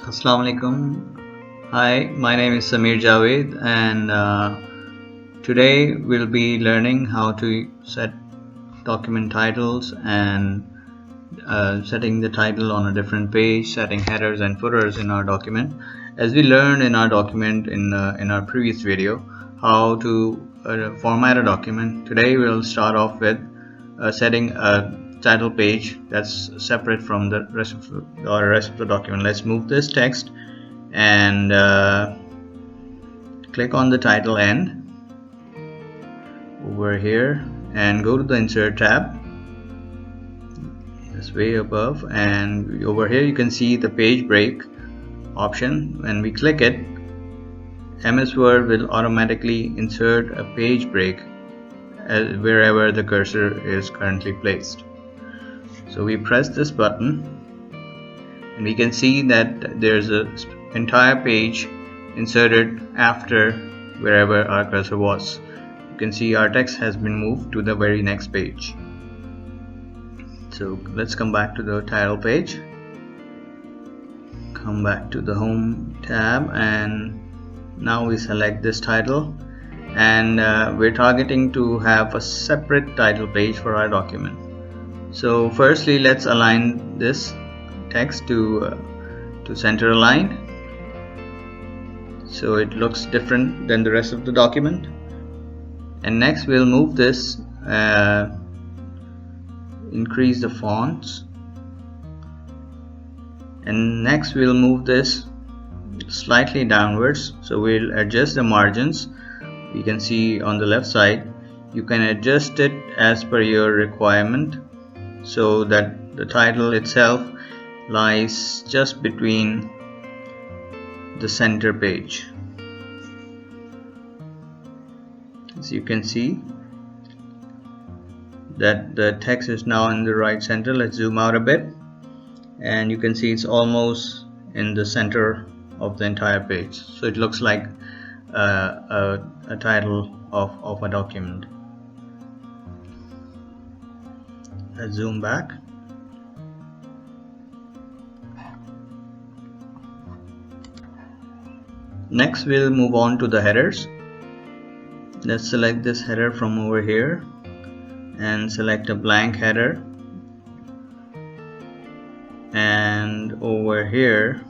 Assalamu alaikum. Hi, my name is Samir Javed, and today we'll be learning how to set document titles and setting the title on a different page, setting headers and footers in our document. As we learned in our document in our previous video, how to format a document. Today we'll start off with setting a title page that's separate from the rest of the document. Let's move this text and click on the title end over here and go to the Insert tab. It's way above, and over here you can see the page break option. When we click it, MS Word will automatically insert a page break wherever the cursor is currently placed. So we press this button and we can see that there's an entire page inserted after wherever our cursor was. You can see our text has been moved to the very next page. So let's come back to the title page, come back to the home tab, and now we select this title, and we're targeting to have a separate title page for our document. So firstly, let's align this text to center align so it looks different than the rest of the document. And next we'll move this, increase the fonts, and next we'll move this slightly downwards, so we'll adjust the margins. You can see on the left side you can adjust it as per your requirement so that the title itself lies just between the center page. As you can see that the text is now in the right center. Let's zoom out a bit, and you can see it's almost in the center of the entire page, so it looks like a title of a document. Let's zoom back. Next we'll move on to the headers. Let's select this header from over here and select a blank header, and over here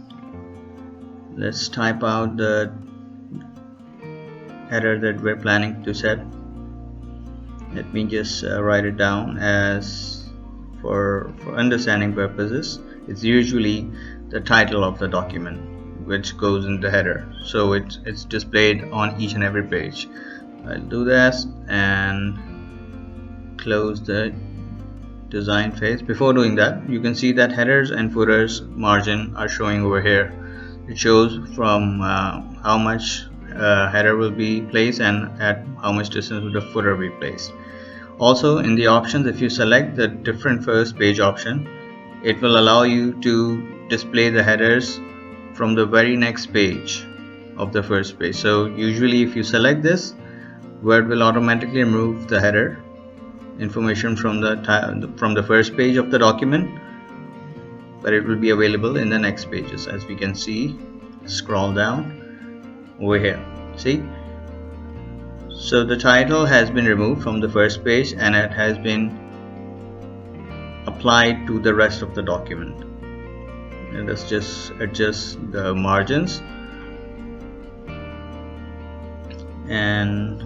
let's type out the header that we're planning to set. Let me just write it down as for understanding purposes. It's usually the title of the document which goes in the header, so it's displayed on each and every page. I'll do this and close the design phase. Before doing that, you can see that headers and footers margin are showing over here. It shows from how much header will be placed and at how much distance will the footer be placed. Also in the options, if you select the different first page option, it will allow you to display the headers from the very next page of the first page. So usually if you select this, Word will automatically remove the header information from the first page of the document, but it will be available in the next pages. As we can see, scroll down over here, see, so the title has been removed from the first page and it has been applied to the rest of the document. And let's just adjust the margins, and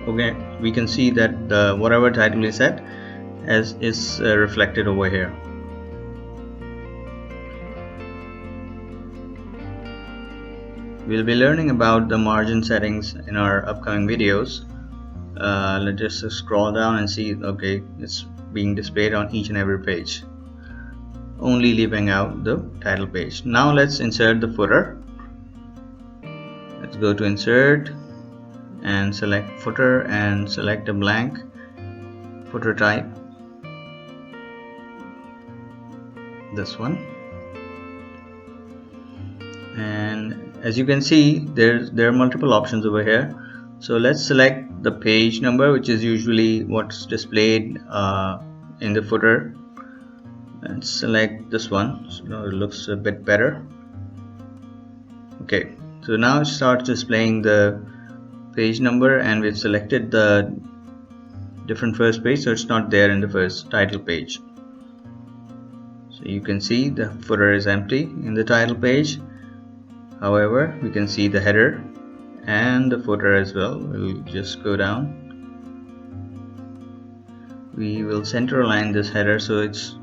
okay, we can see that whatever title is set is reflected over here. We'll be learning about the margin settings in our upcoming videos. Let's just scroll down and see, okay, it's being displayed on each and every page, only leaving out the title page. Now let's insert the footer. Let's go to Insert and select Footer and select a blank footer type, this one. And as you can see, there are multiple options over here. So let's select the page number, which is usually what's displayed in the footer. Let's select this one, so now it looks a bit better. Okay, so now it starts displaying the page number, and we've selected the different first page, so it's not there in the first title page. So you can see the footer is empty in the title page. However, we can see the header and the footer as well. We'll just go down. We will center align this header so it's,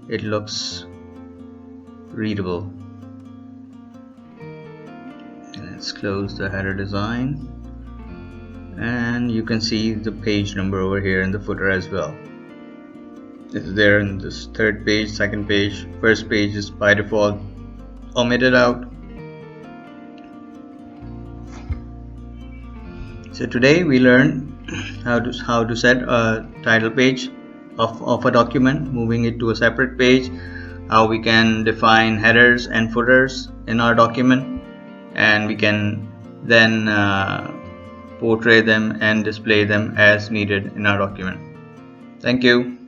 it looks readable. Let's close the header design, and you can see the page number over here in the footer as well. It's there in this third page, second page, first page is by default omitted out. So today we learned how to set a title page of a document, moving it to a separate page, how we can define headers and footers in our document, and we can then portray them and display them as needed in our document. Thank you.